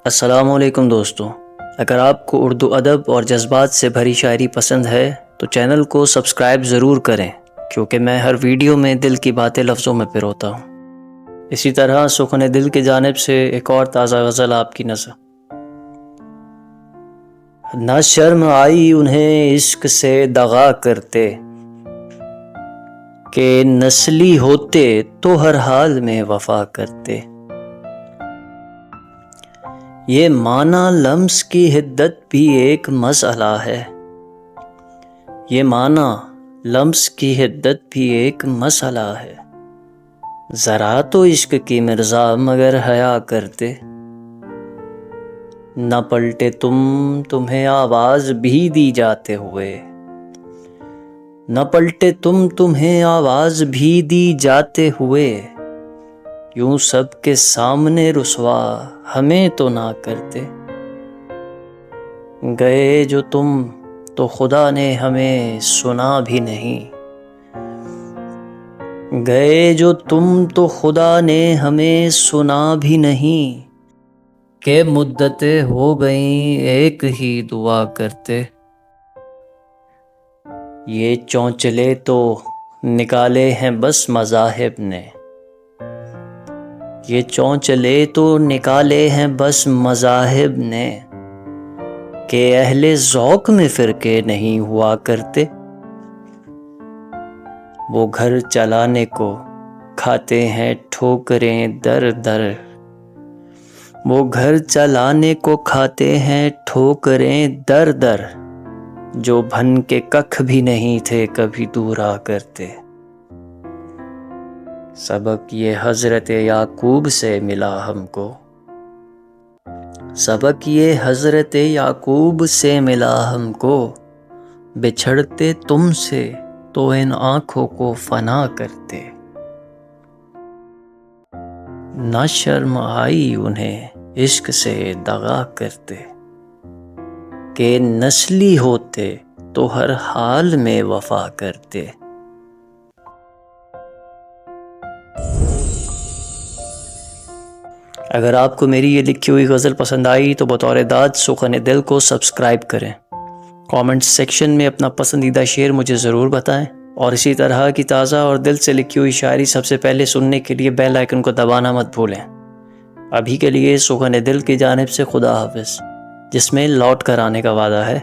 السلام علیکم دوستوں، اگر آپ کو اردو ادب اور جذبات سے بھری شاعری پسند ہے تو چینل کو سبسکرائب ضرور کریں، کیونکہ میں ہر ویڈیو میں دل کی باتیں لفظوں میں پروتا ہوں۔ اسی طرح سخن دل کی جانب سے ایک اور تازہ غزل آپ کی نظر۔ نہ شرم آئی انہیں عشق سے دغا کرتے، کہ نسلی ہوتے تو ہر حال میں وفا کرتے۔ یہ معنی لمس کی حدت بھی ایک مسئلہ ہے، یہ معنی لمس کی حدت بھی ایک مسئلہ ہے۔ ذرا تو عشق کی مرزا مگر حیا کرتے، نہ پلٹے تمہیں آواز بھی دی جاتے ہوئے، نہ پلٹے تمہیں آواز بھی دی جاتے ہوئے، یوں سب کے سامنے رسوا ہمیں تو نہ کرتے۔ گئے جو تم تو خدا نے ہمیں سنا بھی نہیں، گئے جو تم تو خدا نے ہمیں سنا بھی نہیں، کہ مدتیں ہو گئیں ایک ہی دعا کرتے۔ یہ چونچلے تو نکالے ہیں بس مذاہب نے، یہ چونچلے تو نکالے ہیں بس مذاہب نے، کہ اہل ذوق میں فرقے نہیں ہوا کرتے۔ وہ گھر چلانے کو کھاتے ہیں ٹھوکریں در در، وہ گھر چلانے کو کھاتے ہیں ٹھوکریں در در، جو بھن کے ککھ بھی نہیں تھے کبھی دور آ کرتے۔ سبق یہ حضرت یعقوب سے ملا ہم کو، سبق یہ حضرت یعقوب سے ملا ہم کو، بچھڑتے تم سے تو ان آنکھوں کو فنا کرتے۔ نہ شرم آئی انہیں عشق سے دغا کرتے، کہ نسلی ہوتے تو ہر حال میں وفا کرتے۔ اگر آپ کو میری یہ لکھی ہوئی غزل پسند آئی تو بطور داد سخن دل کو سبسکرائب کریں، کامنٹ سیکشن میں اپنا پسندیدہ شعر مجھے ضرور بتائیں، اور اسی طرح کی تازہ اور دل سے لکھی ہوئی شاعری سب سے پہلے سننے کے لیے بیل آئیکن کو دبانا مت بھولیں۔ ابھی کے لیے سخن دل کی جانب سے خدا حافظ، جس میں لوٹ کر آنے کا وعدہ ہے۔